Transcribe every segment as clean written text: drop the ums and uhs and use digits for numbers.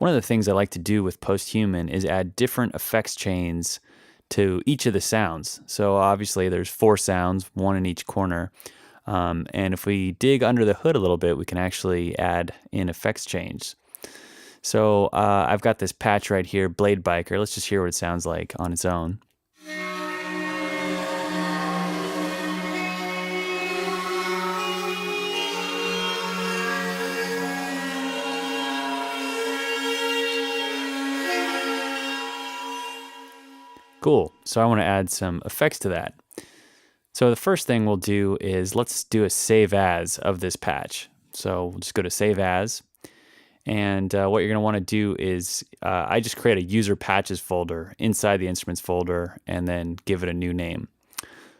One of the things I like to do with Posthuman is add different effects chains to each of the sounds. So obviously there's 4 sounds, 1 in each corner. And if we dig under the hood a little bit, we can actually add in effects chains. So I've got this patch right here, Blade Biker. Let's just hear what it sounds like on its own. Cool. So I want to add some effects to that. So the first thing we'll do is let's do a save as of this patch. So we'll just go to save as. And what you're going to want to do is I just create a user patches folder inside the instruments folder and then give it a new name.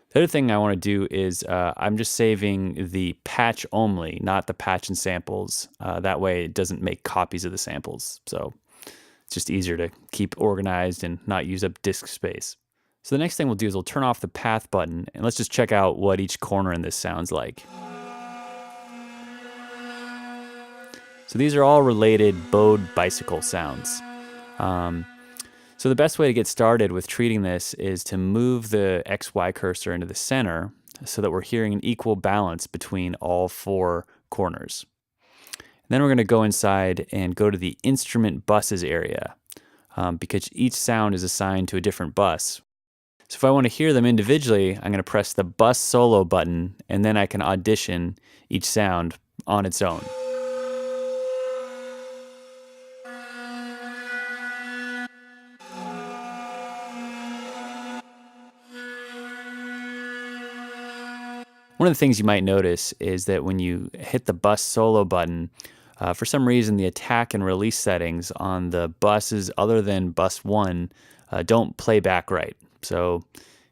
The other thing I want to do is I'm just saving the patch only, not the patch and samples. That way it doesn't make copies of the samples. So it's just easier to keep organized and not use up disk space. So the next thing we'll do is we'll turn off the path button and let's just check out what each corner in this sounds like. So these are all related bowed bicycle sounds. So the best way to get started with treating this is to move the XY cursor into the center so that we're hearing an equal balance between all 4 corners. Then we're going to go inside and go to the instrument buses area because each sound is assigned to a different bus. So if I want to hear them individually, I'm going to press the bus solo button and then I can audition each sound on its own. One of the things you might notice is that when you hit the bus solo button, for some reason the attack and release settings on the buses other than bus 1 don't play back right. So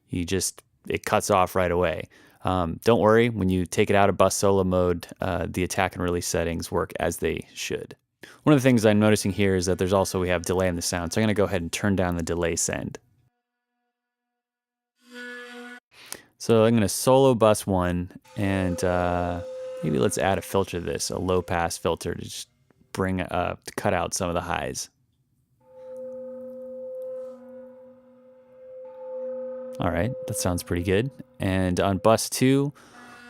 it cuts off right away. Don't worry, when you take it out of bus solo mode, the attack and release settings work as they should. One of the things I'm noticing here is that we have delay in the sound. So I'm going to go ahead and turn down the delay send. So I'm going to solo bus 1 and maybe let's add a filter to this, a low pass filter to just to cut out some of the highs. All right, that sounds pretty good. And on bus 2,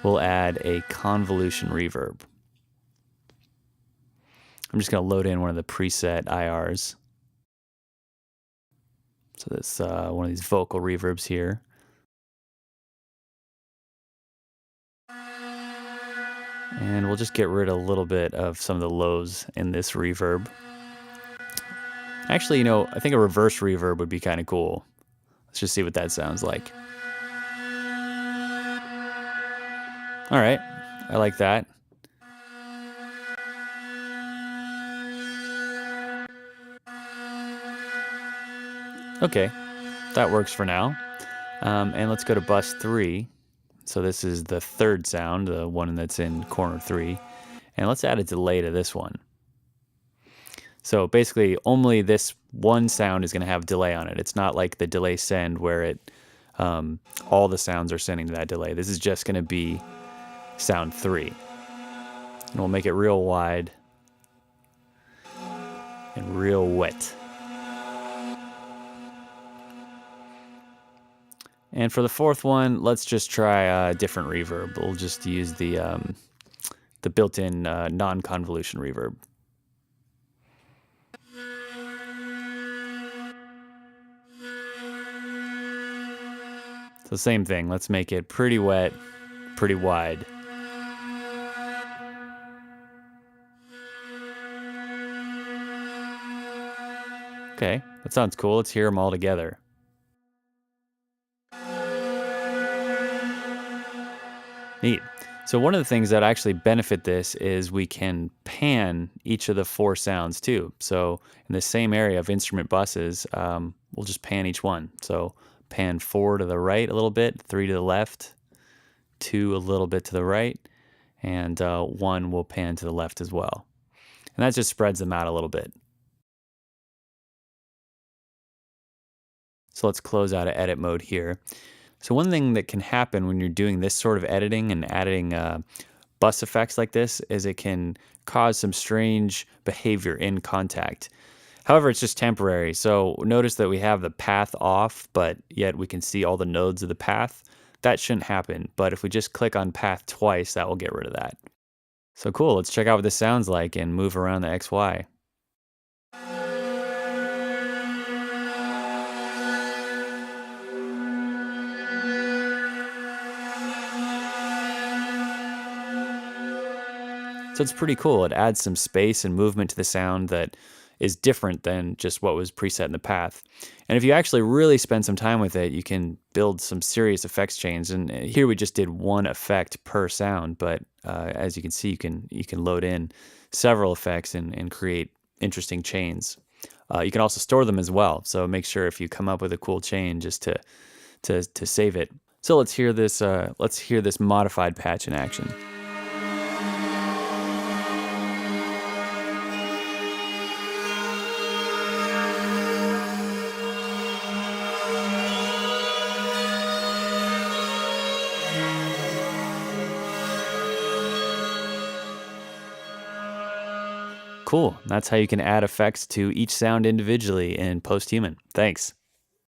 we'll add a convolution reverb. I'm just going to load in one of the preset IRs. So this one of these vocal reverbs here. And we'll just get rid of a little bit of some of the lows in this reverb. Actually, I think a reverse reverb would be kind of cool. Let's just see what that sounds like. All right, I like that. Okay, that works for now. And let's go to bus 3. So this is the 3rd sound, the one that's in corner 3. And let's add a delay to this one. So basically only this one sound is going to have delay on it. It's not like the delay send where all the sounds are sending to that delay. This is just going to be sound 3. And we'll make it real wide and real wet. And for the 4th one, let's just try a different reverb. We'll just use the built-in non-convolution reverb. So same thing. Let's make it pretty wet, pretty wide. Okay, that sounds cool. Let's hear them all together. Neat. So one of the things that actually benefit this is we can pan each of the 4 sounds too. So in the same area of instrument buses, we'll just pan each one. So pan 4 to the right a little bit, 3 to the left, 2 a little bit to the right, and 1 will pan to the left as well. And that just spreads them out a little bit. So let's close out of edit mode here. So one thing that can happen when you're doing this sort of editing and adding bus effects like this is it can cause some strange behavior in Kontakt. However, it's just temporary. So notice that we have the path off, but yet we can see all the nodes of the path. That shouldn't happen. But if we just click on path twice, that will get rid of that. So cool. Let's check out what this sounds like and move around the XY. So it's pretty cool. It adds some space and movement to the sound that is different than just what was preset in the path. And if you actually really spend some time with it, you can build some serious effects chains. And here we just did one effect per sound, but as you can see, you can load in several effects and create interesting chains. You can also store them as well. So make sure if you come up with a cool chain, just to save it. So let's hear this. Let's hear this modified patch in action. Cool. That's how you can add effects to each sound individually in Posthuman. Thanks.